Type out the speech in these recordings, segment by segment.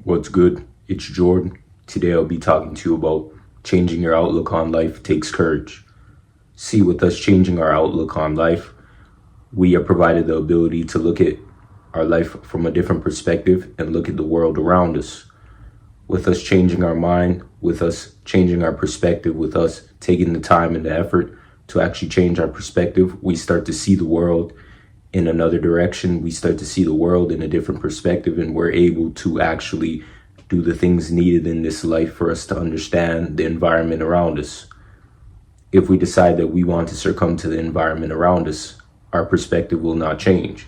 What's good? It's Jordan. Today I'll be talking to you about changing your outlook on life takes courage. See, with us changing our outlook on life, we are provided the ability to look at our life from a different perspective and look at the world around us. With us changing our mind, with us changing our perspective, with us taking the time and the effort to actually change our perspective, we start to see the world in another direction. We start to see the world in a different perspective, and we're able to actually do the things needed in this life for us to understand the environment around us. If we decide that we want to succumb to the environment around us, our perspective will not change.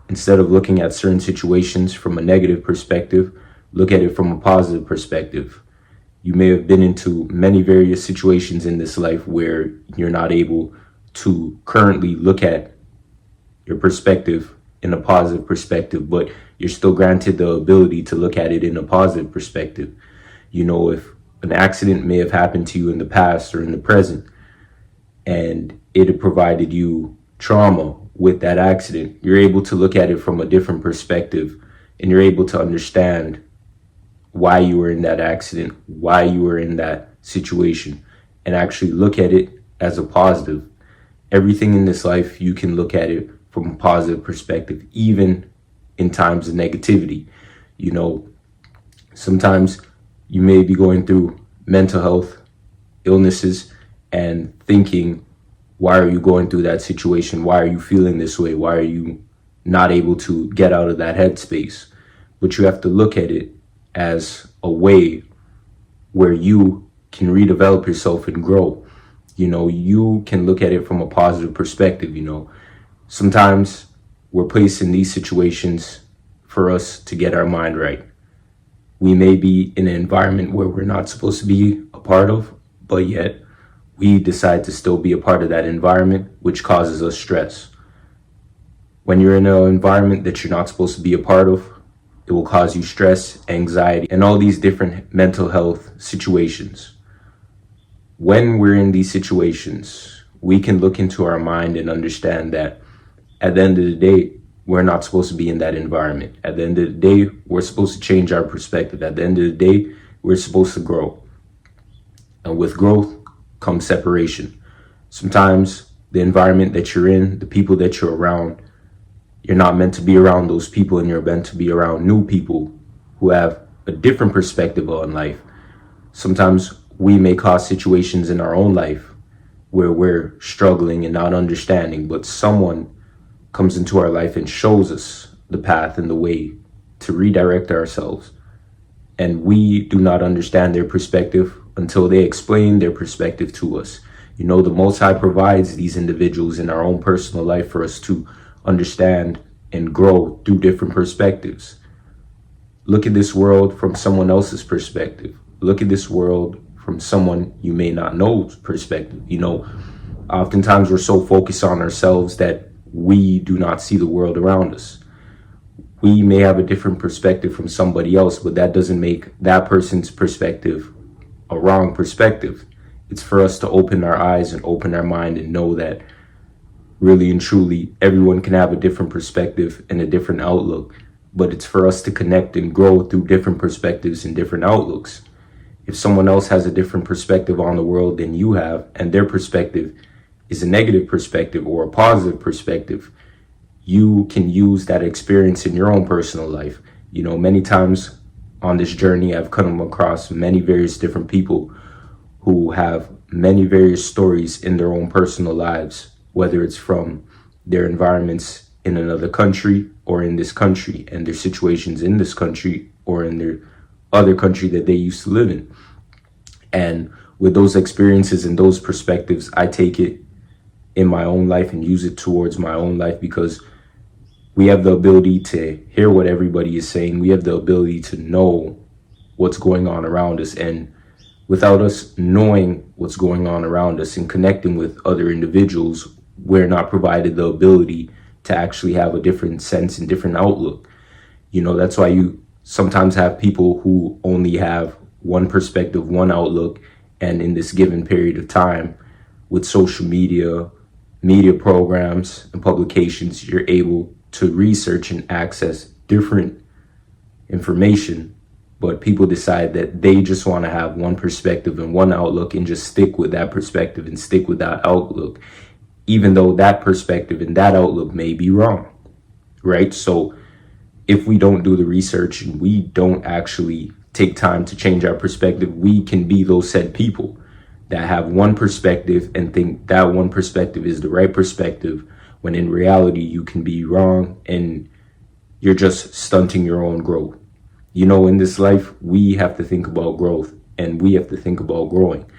Instead of looking at certain situations from a negative perspective, look at it from a positive perspective. You may have been into many various situations in this life where you're not able to currently look at your perspective in a positive perspective, but you're still granted the ability to look at it in a positive perspective. You know, if an accident may have happened to you in the past or in the present, and it had provided you trauma with that accident, you're able to look at it from a different perspective, and you're able to understand why you were in that accident, why you were in that situation, and actually look at it as a positive. Everything in this life, you can look at it from a positive perspective, even in times of negativity. You know, sometimes you may be going through mental health illnesses and thinking, why are you going through that situation? Why are you feeling this way? Why are you not able to get out of that headspace? But you have to look at it as a way where you can redevelop yourself and grow. You know, you can look at it from a positive perspective. You know, sometimes we're placed in these situations for us to get our mind right. We may be in an environment where we're not supposed to be a part of, but yet we decide to still be a part of that environment, which causes us stress. When you're in an environment that you're not supposed to be a part of, it will cause you stress, anxiety, and all these different mental health situations. When we're in these situations, we can look into our mind and understand that at the end of the day, we're not supposed to be in that environment. At the end of the day, we're supposed to change our perspective. At the end of the day, we're supposed to grow. And with growth comes separation. Sometimes the environment that you're in, the people that you're around, you're not meant to be around those people, and you're meant to be around new people who have a different perspective on life. Sometimes we may cause situations in our own life where we're struggling and not understanding, but someone comes into our life and shows us the path and the way to redirect ourselves. And we do not understand their perspective until they explain their perspective to us. You know, the Most High provides these individuals in our own personal life for us to understand and grow through different perspectives. Look at this world from someone else's perspective. Look at this world from someone you may not know's perspective. You know, oftentimes we're so focused on ourselves that we do not see the world around us. We may have a different perspective from somebody else, but that doesn't make that person's perspective a wrong perspective. It's for us to open our eyes and open our mind and know that really and truly everyone can have a different perspective and a different outlook, but it's for us to connect and grow through different perspectives and different outlooks. If someone else has a different perspective on the world than you have, and their perspective is a negative perspective or a positive perspective, you can use that experience in your own personal life. You know, many times on this journey, I've come across many various different people who have many various stories in their own personal lives, whether it's from their environments in another country or in this country, and their situations in this country or in their other country that they used to live in. And with those experiences and those perspectives, I take it in my own life and use it towards my own life, because we have the ability to hear what everybody is saying. We have the ability to know what's going on around us. And without us knowing what's going on around us and connecting with other individuals, we're not provided the ability to actually have a different sense and different outlook. You know, that's why you sometimes have people who only have one perspective, one outlook, and in this given period of time, with social media programs and publications, you're able to research and access different information But people decide that they just want to have one perspective and one outlook and just stick with that perspective and stick with that outlook, even though that perspective and that outlook may be wrong, right? So if we don't do the research and we don't actually take time to change our perspective, we can be those said people that have one perspective and think that one perspective is the right perspective, when in reality you can be wrong and you're just stunting your own growth. You know, in this life, we have to think about growth and we have to think about growing.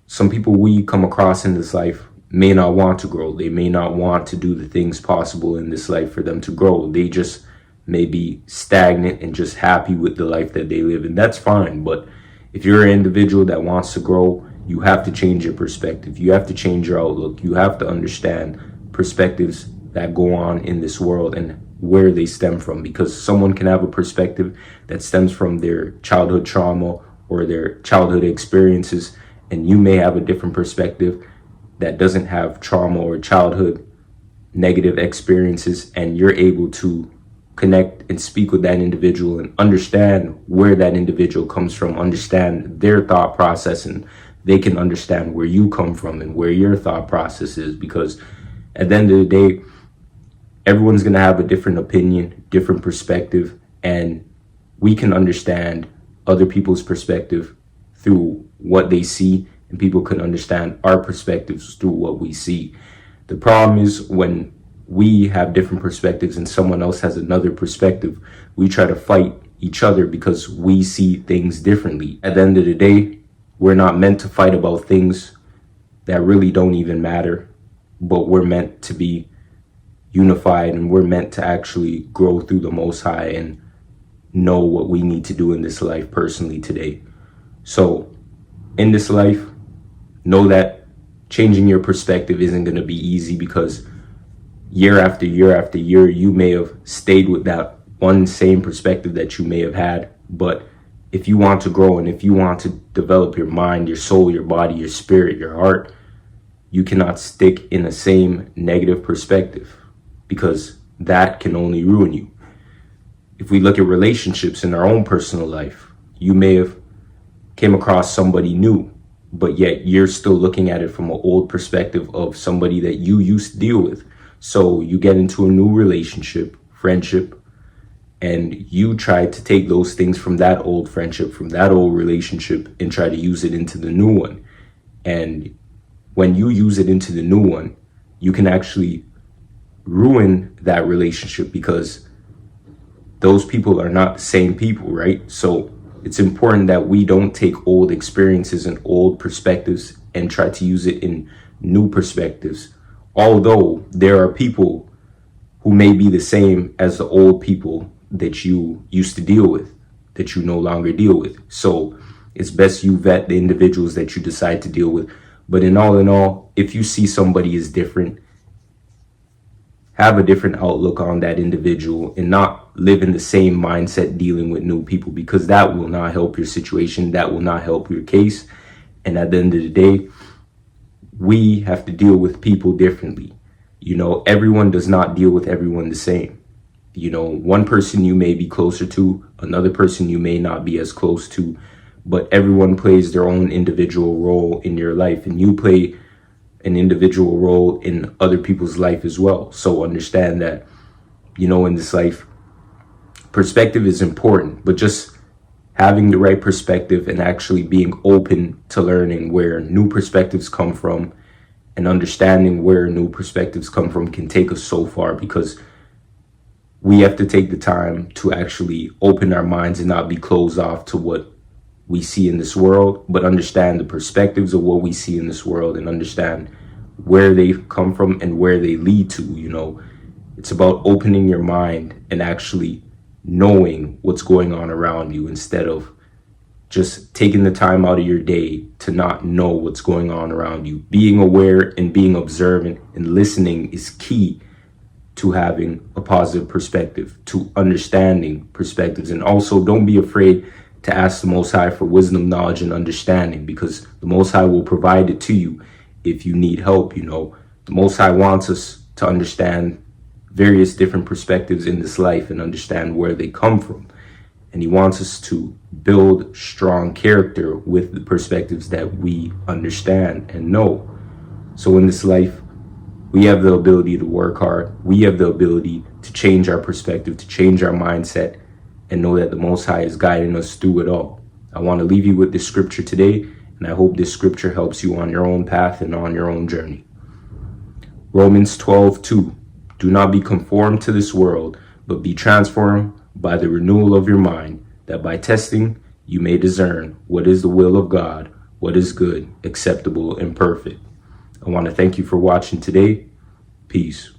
Some people we come across in this life may not want to grow. They may not want to do the things possible in this life for them to grow. They just may be stagnant and just happy with the life that they live. And that's fine. But if you're an individual that wants to grow, you have to change your perspective. You have to change your outlook. You have to understand perspectives that go on in this world and where they stem from, because someone can have a perspective that stems from their childhood trauma or their childhood experiences, and you may have a different perspective that doesn't have trauma or childhood negative experiences, and you're able to connect and speak with that individual and understand where that individual comes from, understand their thought process, and they can understand where you come from and where your thought process is. Because at the end of the day, everyone's going to have a different opinion, different perspective, and we can understand other people's perspective through what they see, and people can understand our perspectives through what we see. The problem is when we have different perspectives and someone else has another perspective, we try to fight each other because we see things differently. At the end of the day, we're not meant to fight about things that really don't even matter, but we're meant to be unified, and we're meant to actually grow through the Most High and know what we need to do in this life personally today. So in this life, know that changing your perspective isn't going to be easy, because year after year after year, you may have stayed with that one same perspective that you may have had. But if you want to grow and if you want to develop your mind, your soul, your body, your spirit, your heart, you cannot stick in the same negative perspective, because that can only ruin you. If we look at relationships in our own personal life, you may have came across somebody new, but yet you're still looking at it from an old perspective of somebody that you used to deal with. So you get into a new relationship, friendship, and you try to take those things from that old friendship, from that old relationship, and try to use it into the new one. And when you use it into the new one, you can actually ruin that relationship, because those people are not the same people, right? So it's important that we don't take old experiences and old perspectives and try to use it in new perspectives. Although there are people who may be the same as the old people that you used to deal with, that you no longer deal with. So it's best you vet the individuals that you decide to deal with. But in all, if you see somebody is different, have a different outlook on that individual and not live in the same mindset dealing with new people, because that will not help your situation. That will not help your case. And at the end of the day, we have to deal with people differently. You know, everyone does not deal with everyone the same. You know, one person you may be closer to, another person you may not be as close to, but everyone plays their own individual role in your life, and you play an individual role in other people's life as well. So understand that, you know, in this life, perspective is important, but just having the right perspective and actually being open to learning where new perspectives come from and understanding where new perspectives come from can take us so far, because we have to take the time to actually open our minds and not be closed off to what we see in this world, but understand the perspectives of what we see in this world and understand where they come from and where they lead to. You know, it's about opening your mind and actually knowing what's going on around you, instead of just taking the time out of your day to not know what's going on around you. Being aware and being observant and listening is key to having a positive perspective, to understanding perspectives. And also, don't be afraid to ask the Most High for wisdom, knowledge, and understanding, because the Most High will provide it to you if you need help. You know, the Most High wants us to understand various different perspectives in this life and understand where they come from. And he wants us to build strong character with the perspectives that we understand and know. So in this life, we have the ability to work hard. We have the ability to change our perspective, to change our mindset, and know that the Most High is guiding us through it all. I want to leave you with this scripture today, and I hope this scripture helps you on your own path and on your own journey. Romans 12:2. Do not be conformed to this world, but be transformed by the renewal of your mind, that by testing you may discern what is the will of God, what is good, acceptable, and perfect. I want to thank you for watching today. Peace.